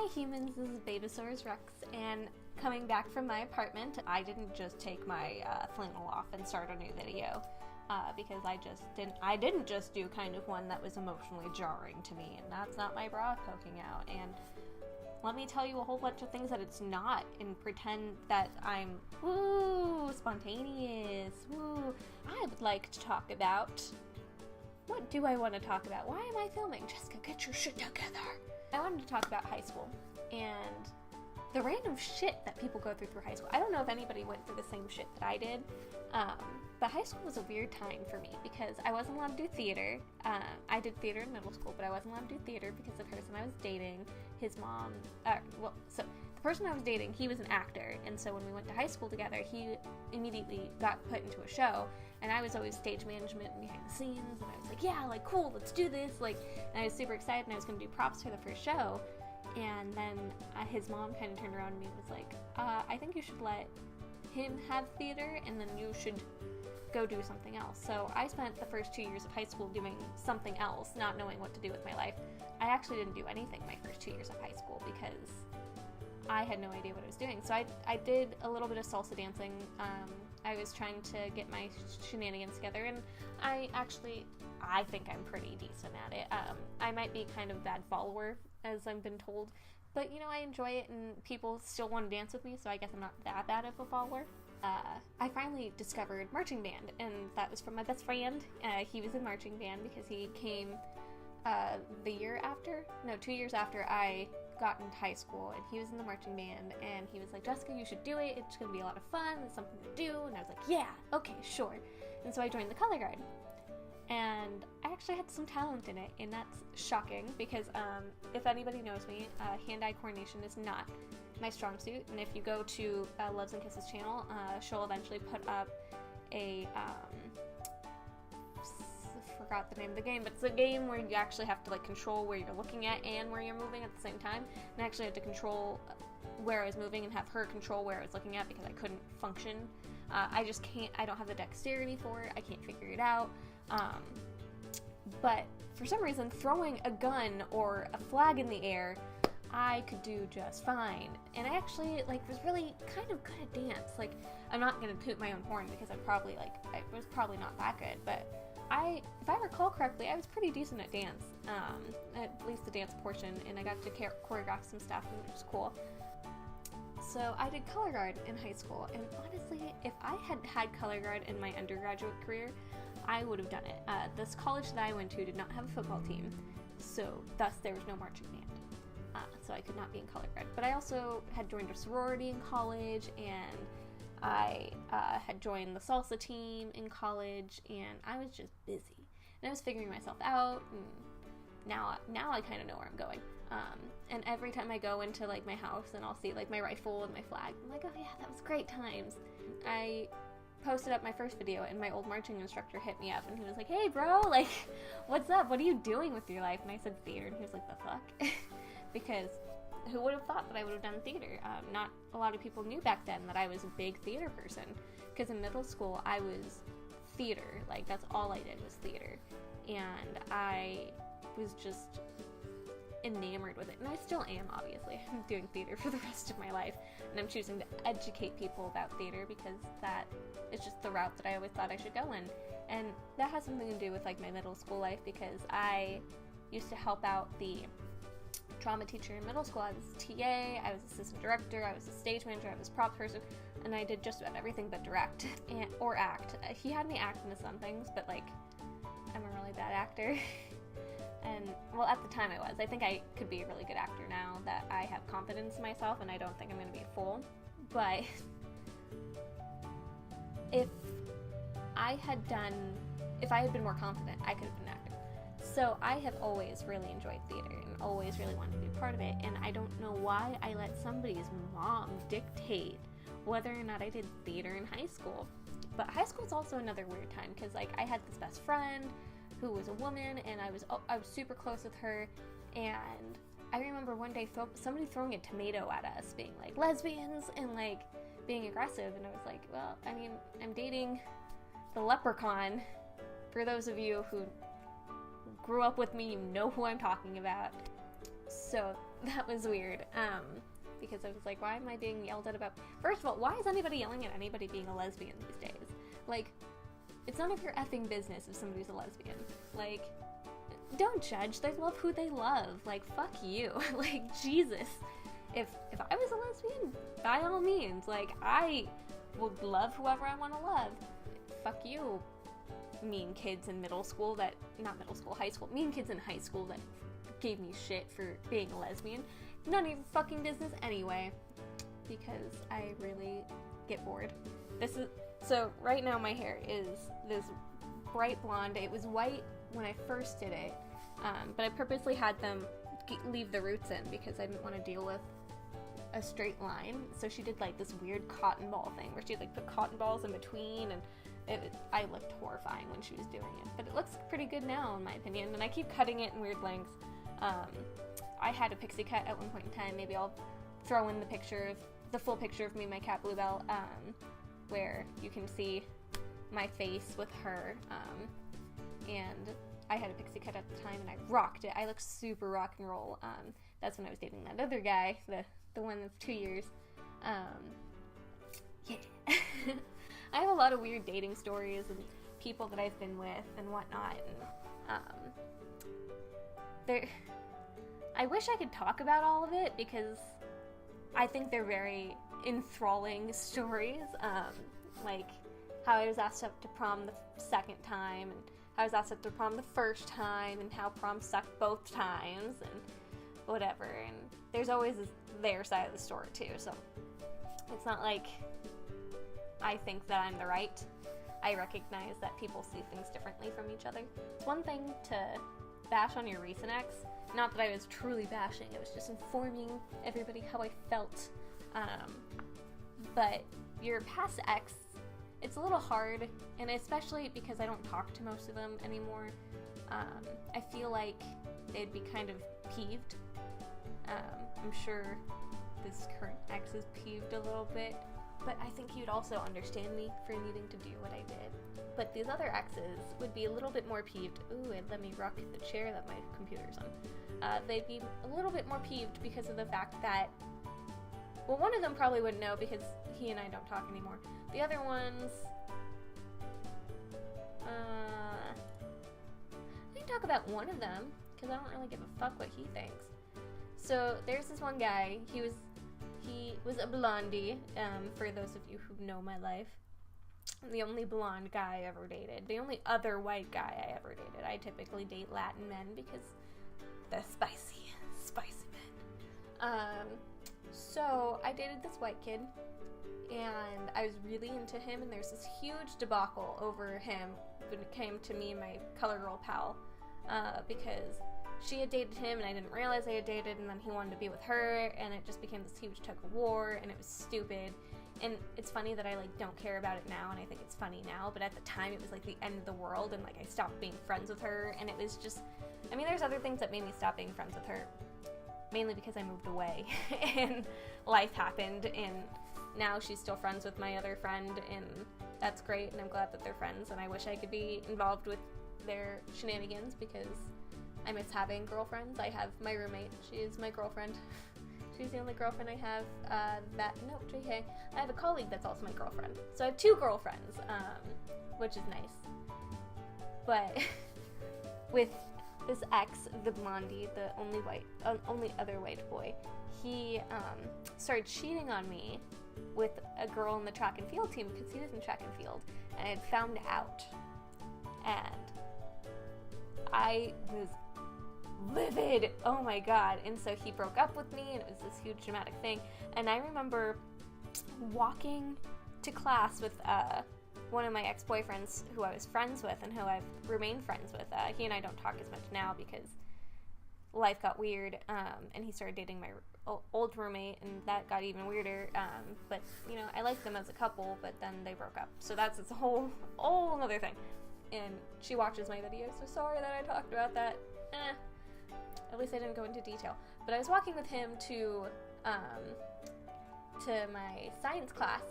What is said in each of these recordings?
Hi humans, this is Babeasourus Rex, and coming back from my apartment, I didn't just take my flannel off and start a new video, because I didn't just do kind of one that was emotionally jarring to me, and that's not my bra poking out, and let me tell you a whole bunch of things that it's not, and pretend that I'm, woo, spontaneous, woo. I would like to talk about, what do I want to talk about? Why am I filming? Jessica, get your shit together. I wanted to talk about high school and the random shit that people go through high school. I don't know if anybody went through the same shit that I did, but high school was a weird time for me because I wasn't allowed to do theater. I did theater in middle school, but I wasn't allowed to do theater because the person I was dating, his mom, so the person I was dating, he was an actor, and so when we went to high school together, he immediately got put into a show, and I was always stage management and behind the scenes, and I was like, yeah, like, cool, let's do this, like, and I was super excited, and I was going to do props for the first show, and then his mom kind of turned around to me and was like, I think you should let him have theater, and then you should go do something else. So I spent the first 2 years of high school doing something else, not knowing what to do with my life. I actually didn't do anything my first 2 years of high school because I had no idea what I was doing. So I did a little bit of salsa dancing. I was trying to get my shenanigans together, and I think I'm pretty decent at it. I might be kind of a bad follower, as I've been told, but you know, I enjoy it, and people still want to dance with me, so I guess I'm not that bad of a follower. I finally discovered marching band, and that was from my best friend. He was in marching band because he came 2 years after I got into high school, and he was in the marching band, and he was like, Jessica, you should do it, it's gonna be a lot of fun, it's something to do, and I was like, yeah, okay, sure. And so I joined the color guard, and I actually had some talent in it, and that's shocking because if anybody knows me, hand-eye coordination is not my strong suit, and if you go to LuvzxNxKissez channel, she'll eventually put up a forgot the name of the game, but it's a game where you actually have to like control where you're looking at and where you're moving at the same time, and I actually had to control where I was moving and have her control where I was looking at because I couldn't function. I just can't, I don't have the dexterity for it, I can't figure it out, but for some reason throwing a gun or a flag in the air I could do just fine, and I actually was really kind of good at dance. Like, I'm not gonna toot my own horn because I was probably not that good, but if I recall correctly, I was pretty decent at dance, at least the dance portion, and I got to choreograph some stuff, which was cool. So I did color guard in high school, and honestly, if I had had color guard in my undergraduate career, I would have done it. This college that I went to did not have a football team, so thus there was no marching band. So I could not be in color guard. But I also had joined a sorority in college, and I had joined the salsa team in college, and I was just busy. And I was figuring myself out, and now I kind of know where I'm going. And every time I go into like my house and I'll see like my rifle and my flag, I'm like, oh yeah, that was great times. I posted up my first video, and my old marching instructor hit me up, and he was like, hey bro, like, what's up? What are you doing with your life? And I said theater, and he was like, the fuck? Because who would have thought that I would have done theater? Not a lot of people knew back then that I was a big theater person, because in middle school I was theater, like that's all I did was theater, and I was just enamored with it, and I still am, obviously. I'm doing theater for the rest of my life, and I'm choosing to educate people about theater because that is just the route that I always thought I should go in, and that has something to do with like my middle school life, because I used to help out the drama teacher in middle school. I was a TA, I was assistant director, I was a stage manager, I was a prop person, and I did just about everything but direct or act. He had me act into some things, but like, I'm a really bad actor. And well, at the time I was. I think I could be a really good actor now that I have confidence in myself, and I don't think I'm going to be a fool. But if I had been more confident, I could have been an actor. So I have always really enjoyed theater and always really wanted to be a part of it, and I don't know why I let somebody's mom dictate whether or not I did theater in high school. But high school is also another weird time, because like I had this best friend who was a woman, and I was super close with her, and I remember one day somebody throwing a tomato at us, being like, lesbians, and like being aggressive, and I was like, well, I mean, I'm dating the leprechaun. For those of you who grew up with me, you know who I'm talking about. So that was weird. Because I was like, why am I being yelled at about... First of all, why is anybody yelling at anybody being a lesbian these days? Like, it's none of your effing business if somebody's a lesbian. Like, don't judge. They love who they love. Like, fuck you. Like, Jesus. If I was a lesbian, by all means, like, I would love whoever I want to love. Fuck you, mean kids in middle school that... Not middle school, high school. Mean kids in high school that gave me shit for being a lesbian. None of your fucking business anyway, because I really get bored. So right now my hair is this bright blonde. It was white when I first did it, but I purposely had them leave the roots in because I didn't want to deal with a straight line. So she did like this weird cotton ball thing where she like put cotton balls in between, and I looked horrifying when she was doing it. But it looks pretty good now in my opinion, and I keep cutting it in weird lengths. I had a pixie cut at one point in time. Maybe I'll throw in the full picture of me and my cat Bluebell, where you can see my face with her. And I had a pixie cut at the time, and I rocked it. I looked super rock and roll. That's when I was dating that other guy, the one of 2 years. Yeah. I have a lot of weird dating stories and people that I've been with and whatnot. And I wish I could talk about all of it because I think they're very enthralling stories. Like how I was asked up to prom the second time, and how I was asked up to prom the first time, and how prom sucked both times, and whatever. And there's always their side of the story too, so it's not like I think that I'm the right. I recognize that people see things differently from each other. It's one thing to bash on your recent ex. Not that I was truly bashing, it was just informing everybody how I felt. But your past ex, it's a little hard, and especially because I don't talk to most of them anymore, I feel like they'd be kind of peeved. I'm sure this current ex is peeved a little bit, but I think he'd also understand me for needing to do what I did. But these other exes would be a little bit more peeved. Ooh, and let me rock the chair that my computer's on. They'd be a little bit more peeved because of the fact that, well, one of them probably wouldn't know because he and I don't talk anymore. The other ones, I can talk about one of them because I don't really give a fuck what he thinks. So there's this one guy. He was a blondie, for those of you who know my life. The only blonde guy I ever dated. The only other white guy I ever dated. I typically date Latin men because they're spicy men. So I dated this white kid, and I was really into him, and there's this huge debacle over him when it came to me and my color girl pal, because she had dated him, and I didn't realize I had dated, and then he wanted to be with her, and it just became this huge tug of war, and it was stupid. And it's funny that I don't care about it now, and I think it's funny now, but at the time it was the end of the world, and I stopped being friends with her, and it was just, there's other things that made me stop being friends with her, mainly because I moved away, and life happened, and now she's still friends with my other friend, and that's great, and I'm glad that they're friends, and I wish I could be involved with their shenanigans, because I miss having girlfriends. I have my roommate, she is my girlfriend. She's the only girlfriend I have, JK. I have a colleague that's also my girlfriend. So I have two girlfriends, which is nice. But with this ex, the blondie, the only other white boy, he started cheating on me with a girl in the track and field team because he was in track and field, and I had found out. And I was livid, oh my god. And so he broke up with me, and it was this huge dramatic thing. And I remember walking to class with one of my ex-boyfriends who I was friends with and who I've remained friends with. He and I don't talk as much now because life got weird, and he started dating my old roommate, and that got even weirder. But I liked them as a couple, but then they broke up, so that's a whole other thing. And she watches my videos, so sorry that I talked about that. At least I didn't go into detail. But I was walking with him to my science class,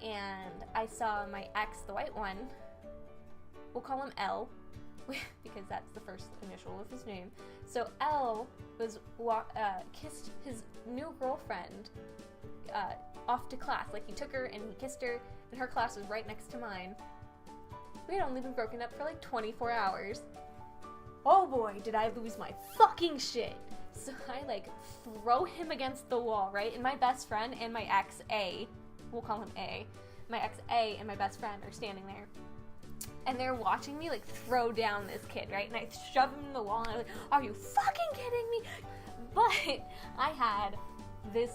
and I saw my ex, the white one, we'll call him L, because that's the first initial of his name. So L was kissed his new girlfriend off to class. Like, he took her and he kissed her, and her class was right next to mine. We had only been broken up for like 24 hours. Oh boy, did I lose my fucking shit. So I like throw him against the wall, right? And my best friend and my ex A, we'll call him A, my ex A and my best friend are standing there. And they're watching me like throw down this kid, right? And I shove him in the wall and I'm like, are you fucking kidding me? But I had this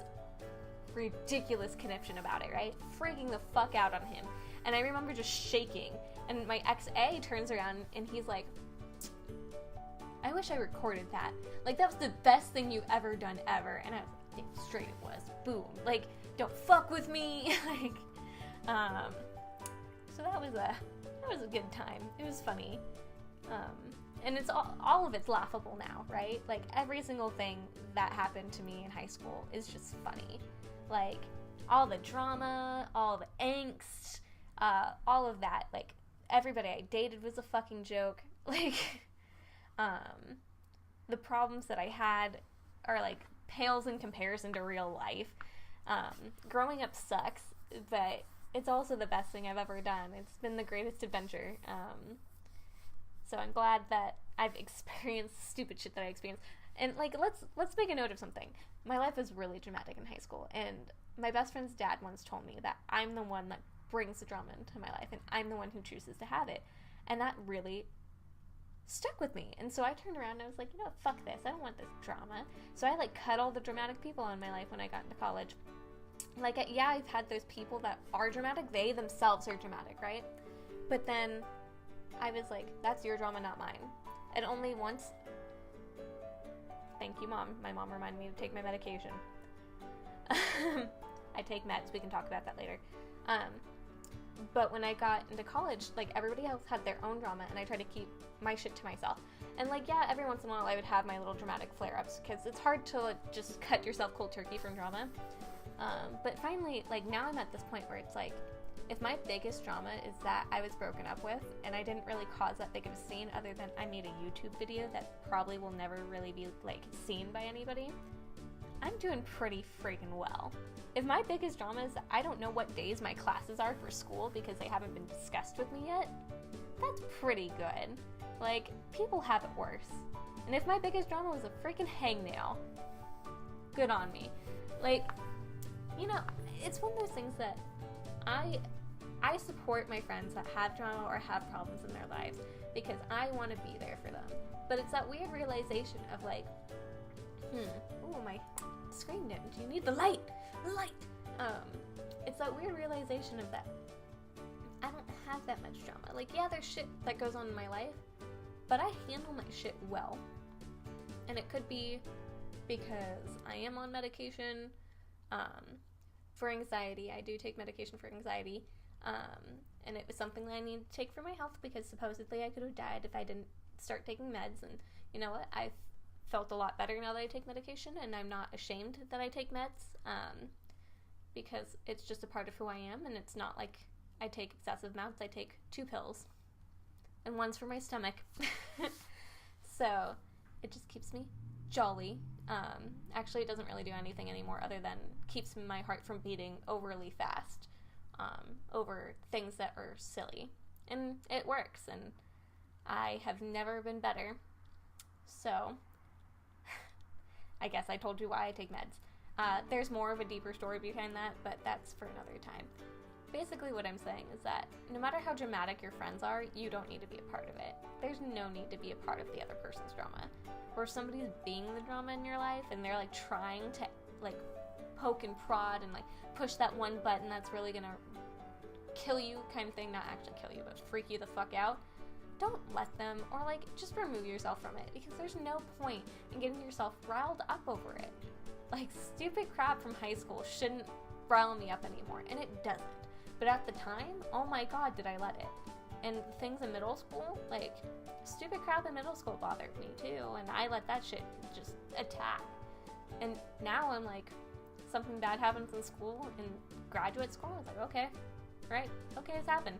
ridiculous conniption about it, right? Freaking the fuck out on him. And I remember just shaking. And my ex A turns around and he's like, I wish I recorded that. Like, that was the best thing you've ever done ever. And I was like, damn straight it was. Boom. Like, don't fuck with me. Like, so that was a good time. It was funny. And it's all of it's laughable now, right? Like, every single thing that happened to me in high school is just funny. Like, all the drama, all the angst, all of that. Like, everybody I dated was a fucking joke. Like, the problems that I had are like pales in comparison to real life. Growing up sucks, but it's also the best thing I've ever done. It's been the greatest adventure. So I'm glad that I've experienced stupid shit that I experienced. And like, let's make a note of something. My life was really dramatic in high school, and my best friend's dad once told me that I'm the one that brings the drama into my life, and I'm the one who chooses to have it. And that really stuck with me. And so I turned around and I was like, you know, fuck this. I don't want this drama. So I like cut all the dramatic people in my life when I got into college. Like, yeah, I've had those people that are dramatic. They themselves are dramatic, right? But then I was like, that's your drama, not mine. And only once... Thank you, Mom. My mom reminded me to take my medication. I take meds. We can talk about that later. But when I got into college, like, everybody else had their own drama, and I tried to keep my shit to myself. And, like, yeah, every once in a while I would have my little dramatic flare-ups, because it's hard to, like, just cut yourself cold turkey from drama. But finally, like, now I'm at this point where it's like, if my biggest drama is that I was broken up with, and I didn't really cause that big of a scene other than I made a YouTube video that probably will never really be, like, seen by anybody, I'm doing pretty freaking well. If my biggest drama is that I don't know what days my classes are for school because they haven't been discussed with me yet, that's pretty good. Like, people have it worse. And if my biggest drama was a freaking hangnail, good on me. Like, you know, it's one of those things that I support my friends that have drama or have problems in their lives because I want to be there for them. But it's that weird realization of like, oh, my screen dimmed. You need the light. The light. It's that weird realization of that I don't have that much drama. Like, yeah, there's shit that goes on in my life, but I handle my shit well. And it could be because I am on medication for anxiety. I do take medication for anxiety. And it was something that I needed to take for my health because supposedly I could have died if I didn't start taking meds. And you know what? I've felt a lot better now that I take medication, and I'm not ashamed that I take meds because it's just a part of who I am, and it's not like I take excessive amounts. I take 2 pills, and one's for my stomach. So it just keeps me jolly. Actually, it doesn't really do anything anymore other than keeps my heart from beating overly fast over things that are silly. And it works, and I have never been better. So I guess I told you why I take meds. There's more of a deeper story behind that, but that's for another time. Basically what I'm saying is that no matter how dramatic your friends are, you don't need to be a part of it. There's no need to be a part of the other person's drama. Or if somebody's being the drama in your life and they're like trying to like poke and prod and like push that one button that's really gonna kill you kind of thing, not actually kill you, but freak you the fuck out, don't let them, or like just remove yourself from it, because there's no point in getting yourself riled up over it. Like, stupid crap from high school shouldn't rile me up anymore, and it doesn't. But at the time, oh my god, did I let it. And things in middle school, like, stupid crap in middle school bothered me too, and I let that shit just attack. And now I'm like, something bad happens in school, in graduate school, it's like, okay, right, okay, it's happened.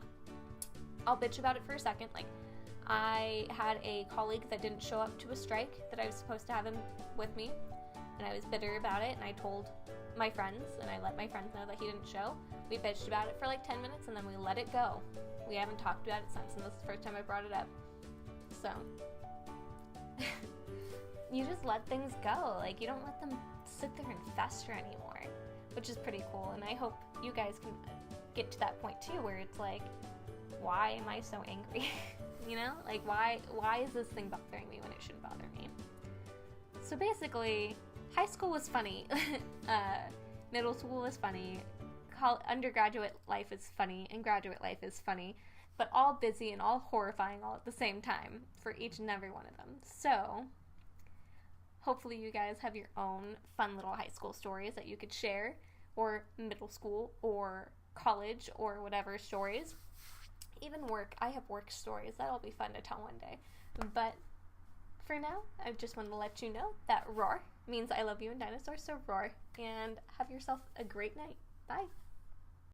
I'll bitch about it for a second, like, I had a colleague that didn't show up to a strike that I was supposed to have him with me, and I was bitter about it, and I told my friends, and I let my friends know that he didn't show. We bitched about it for like 10 minutes, and then we let it go. We haven't talked about it since, and this is the first time I brought it up. So, you just let things go. Like, you don't let them sit there and fester anymore, which is pretty cool, and I hope you guys can get to that point too, where it's like, why am I so angry? You know, like, why is this thing bothering me when it shouldn't bother me? So basically, high school was funny, middle school was funny, undergraduate life is funny, and graduate life is funny, but all busy and all horrifying all at the same time for each and every one of them. So hopefully you guys have your own fun little high school stories that you could share, or middle school, or college, or whatever stories. Even work. I have work stories. That'll be fun to tell one day. But for now, I just wanted to let you know that Rawr means I love you in dinosaurs, so roar. And have yourself a great night. Bye.